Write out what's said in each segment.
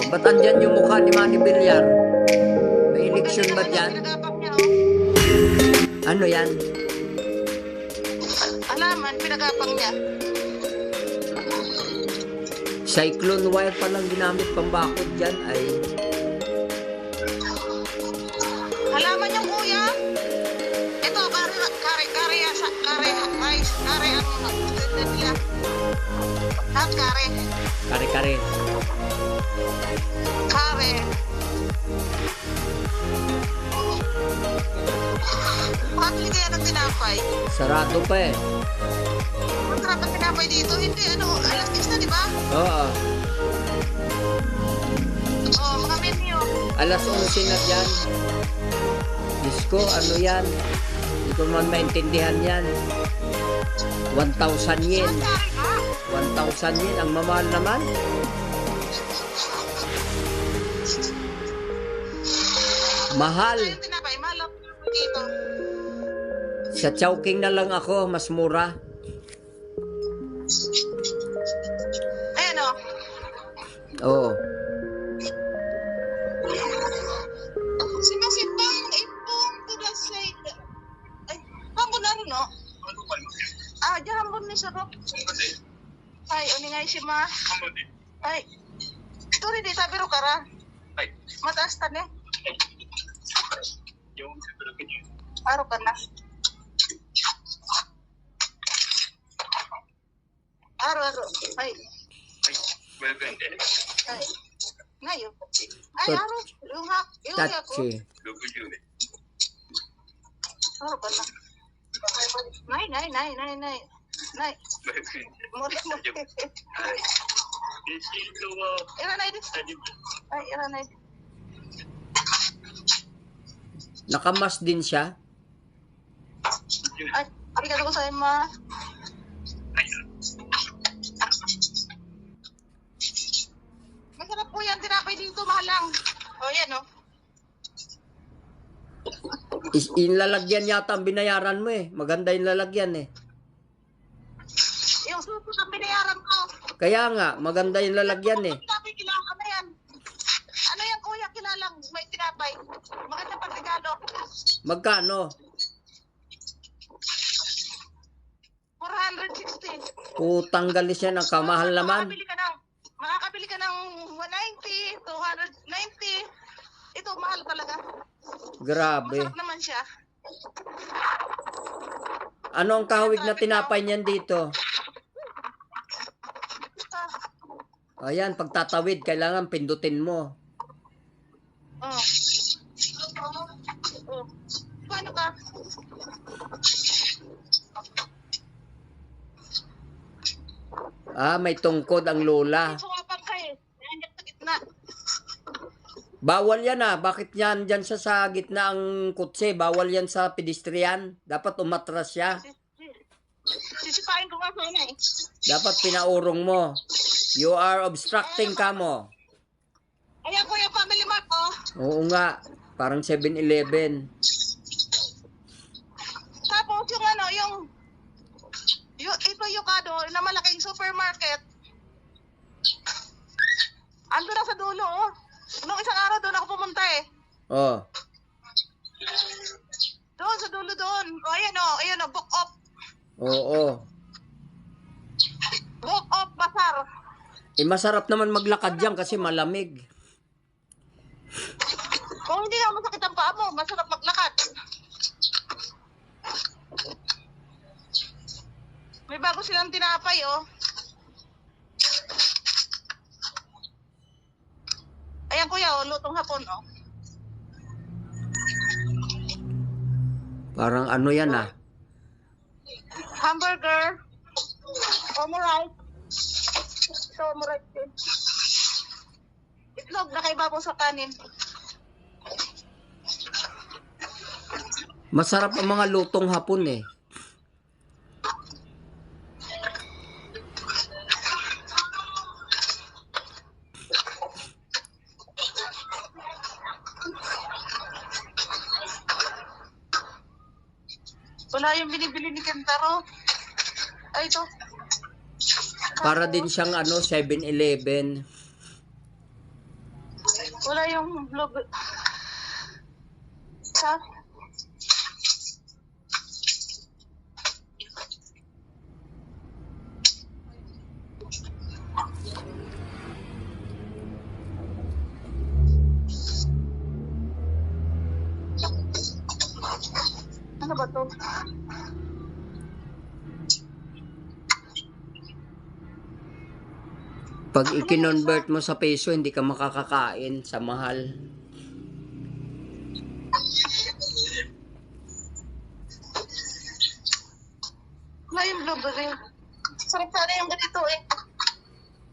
Ba't andyan yung mukha ni Manny Villar? May eleksyon ba dyan? Ano yan? Alaman, pinagapang niya. Cyclone wire palang ginamit pang bakod dyan ay... Halaman yung kuya. Ito, kare ang nila. Lahat kare. Kare-kare. Kare. Bakit kaya ng tinapay? Sarado pa eh. Masarap ang tinapay dito. Hindi, alas 10 na, di ba? Oo. Oo, mga menu. Alas 11 na dyan. Diyos ko, ano yan? Hindi ko man maintindihan yan. 1,000 yen. 1,000 yen. Ang mamahal naman. Mahal. Yung tinapay, mahal ang tinapay dito. Sa Chowking na lang ako, mas mura. Ayan o. Oo. Simasimbang ipong to the side. Ay, hambon na rin o. Ah, dyan hambon ni sa rock. Ay, uningay si ma. Ay, ito rin di sabi ro kara. Mataas tan eh. Aro ka na. Aro. Ay. Ay. Ngayon. Ay, aro. Yung ako. Tachi. Aro ka na. Nay. Iranay. Nakamas din siya. Ay, arigato ko sa ma. Masarap po yan, tinapay dito, mahalang. O, yan o. Yung lalagyan yata ang binayaran mo eh. Maganda yung lalagyan eh. Yung suso na binayaran ko. Kaya nga, maganda yung lalagyan eh. Tinapay, kilala na yan. Ano yan, kuya, kilalang may tinapay. Maganda pang regalo. Magkano? 460. Putang galis yan, ang kamahal naman. Makakabili ka ng 190, 290. Ito, mahal talaga. Grabe. Masarap naman siya. Ano ang kahawig na tinapay niyan dito? Ayan, pagtatawid, kailangan pindutin mo. Oh. Paano ka? Ah, may tungkod ang lola. Suwapan ka eh. Nandiyan sa gitna. Bawal yan ah. Bakit yan dyan siya sa gitna ang kutse? Bawal yan sa pedestrian. Dapat umatras siya. Sisipain ko nga sana eh. Dapat pinaurong mo. You are obstructing ka mo. Ayan kuya, family mart oh. Oo nga. Parang 7-Eleven. Tapos yung ano, ito yung kado na malaking supermarket. Ando na sa dulo oh. Nung isang araw doon ako pumunta eh. Oh. Doon sa dulo doon. O ayan o, book off. Oo. Book off, basar. Eh masarap naman maglakad dyan kasi malamig. Kung hindi ako masakit ang paa mo, masarap maglakad. May bago silang tinapay oh. Ayan kuya oh, lutong hapon oh. Parang ano yan ah. Hamburger. Omurice. Ito omurice din. Itlog na kay babaw sa kanin. Masarap ang mga lutong hapon eh. Wala yung binibili ni Kentaro. Ay, ito. Para din siyang ano, 7-Eleven. Wala yung vlog. Sa? Ano ba to? Pag i-convert mo sa peso, hindi ka makakakain sa mahal. Wala yung blueberry. Sarap sana yung ganito eh.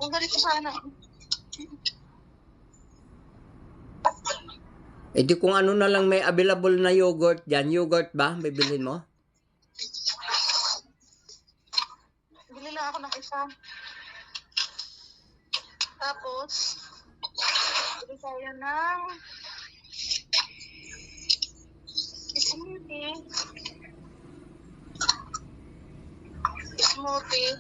Yung ganito sana. Eh di kung ano na lang may available na yogurt dyan. Yogurt ba? Bibilhin mo? Bili lang ako ng isa. Tapos, bili tayo ng smoothie. smoothie.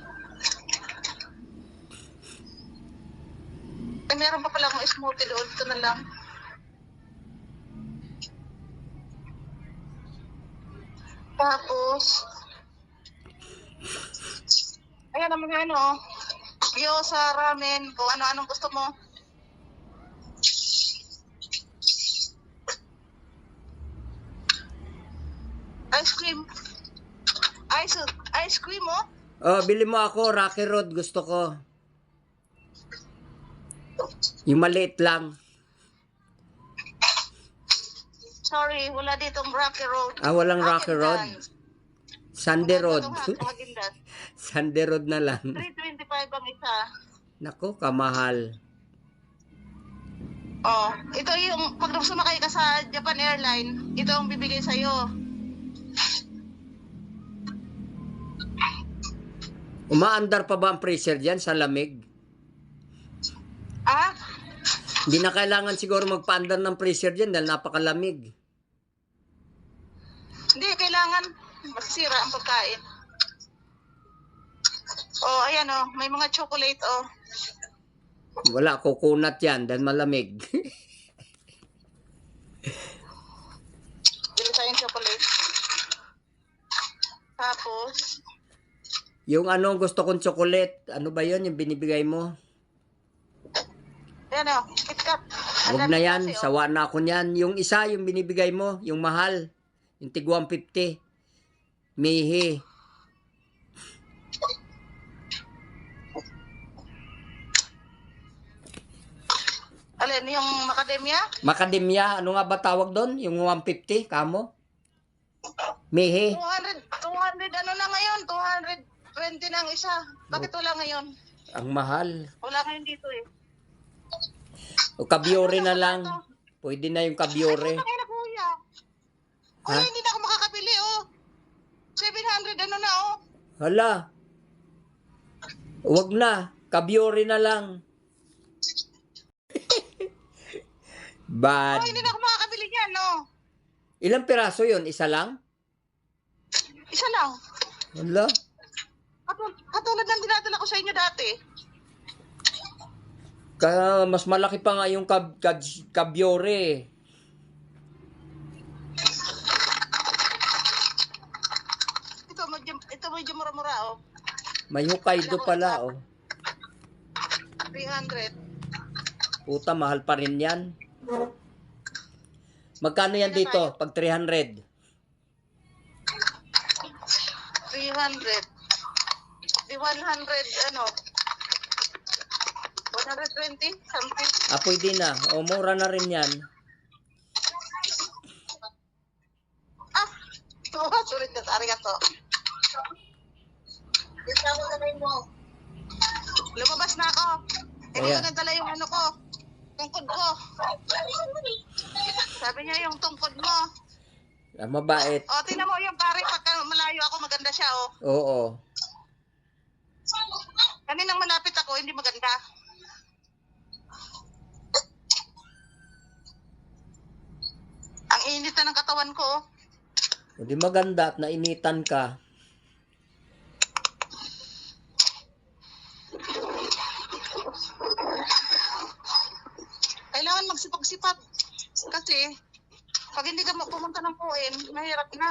Ay, meron pa pala akong smoothie doon. Ito na lang. Tapos, ayan naman ano, gyoza, ramen, kung ano-anong gusto mo. Ice cream. Ice cream, oh. Oh, bili mo ako, Rocky Road, gusto ko. Yung maliit lang. Sorry, wala ditong Rocky Road. Ah, walang Rocky Road. Sunday Road. Hagendas. Sunday Road na lang. 325 ang isa. Nako, kamahal. Oh, ito yung, pag sumakay ka sa Japan Airline, ito ang bibigay sa'yo. Umaandar pa ba ang pressure dyan sa lamig? Ah? Hindi na kailangan siguro magpaandar ng pressure dyan dahil napakalamig. Hindi, kailangan masira ang pagkain. Oh, ayan oh, may mga chocolate oh. Wala, kukunat yan dahil malamig. Bili tayong chocolate. Tapos, Yung ano gusto kong chocolate, ano ba yun yung binibigay mo? ayan oh, KitKat. Huwag na yan, Kasi, oh. sawa na ako niyan. Yung isa, yung binibigay mo, yung mahal. Yung tig 150. Mihi. Alin, yung macadamia? Macadamia, ano nga ba tawag doon? Yung 150, kamo? Mihi. 200 ano na ngayon? 220 na ang isa. Bakit wala ngayon? Ang mahal. Wala ngayon dito eh. O kabyore na lang. Pwede na yung Ay, kabyore. puta kayo na kuya. Ha? Kuya, hindi na ako makakabili oh. 700 ano na oh. Hala. Huwag na. Kabyore na lang. Bad. Oh, hindi na ako makakabili niyan no. Ilang piraso yun? Isa lang? Isa lang. Hala. Katulad ng dinadala ko sa inyo dati. Kaya mas malaki pa nga yung kabyore. Ito medyo mura-mura oh. May Hokkaido pala, oh. 300. Puta, mahal pa rin yan. Magkano yan dito? Pag 300? 300. Di 100 ano? 120 something. Ah, pwede na. O, mura na rin yan. Ah! Sulit na arigato. Lumabas na ako. Hindi ko Ayan. nadala yung ano ko. Tungkod ko. Sabi niya yung tungkod mo. Ah, mabait. O, tingnan mo yung pare. Pagka malayo ako, maganda siya, oh. Oo. Kaninang malapit ako, hindi maganda. Ang init na ng katawan ko, oh. Hindi maganda at nainitan ka. Kailangan magsipag-sipag. Kasi, pag hindi ka pumunta ng puin, mahirap na.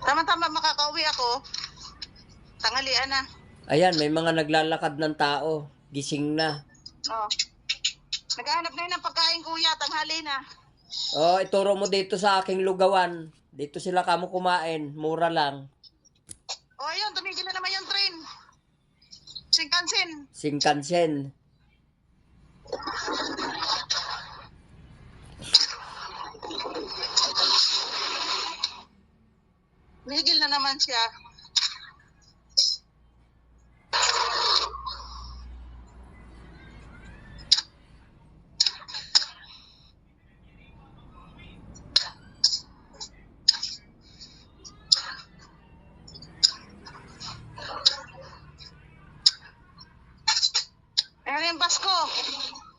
Tama-tama makakauwi ako. Tanghalian na. Ayan, may mga naglalakad ng tao. Gising na. Oh. Naghahanap na yun ng pagkain, kuya. Tanghali na. Oh, ituro mo dito sa aking lugawan. Dito sila kamo kumain. Mura lang. Oh, ayun. Tumigil na naman yung train. Shinkansen. Shinkansen. Tumigil na naman siya.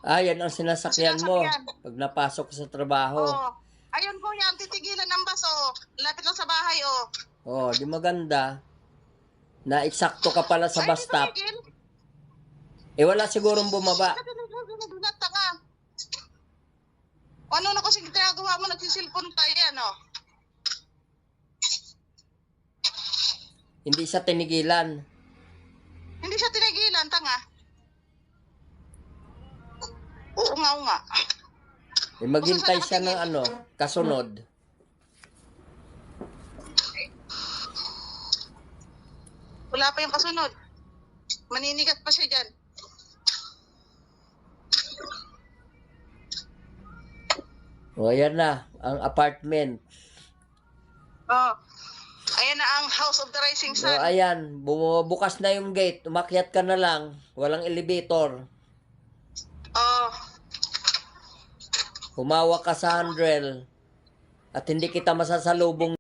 Ah, yan ang sinasakyan mo Sinasakyan. pag napasok ka sa trabaho. Oo. Ayun po yan, titigilan ng bus, oh. Lapit lang sa bahay, oh. Oh, di maganda. Na eksakto ka pala sa Ay, bus di stop. tumigil. Eh, wala sigurong bumaba. Nadulat ka. Ano na kasi ginagawa mo, nagsisilpon tayo, ano? Hindi siya tinigilan. Hindi siya tinigilan, tanga. Oo nga. Eh, maghintay siya ng ano, kasunod. Wala pa yung kasunod. Maninigat pa siya dyan. O, ayan na, ang apartment. Oh. Ayan na ang House of the Rising O, Sun. ayan, bumubukas na yung gate. Umakyat ka na lang. Walang elevator. Oh. Humawak ka sa handrail. At hindi kita masasalubong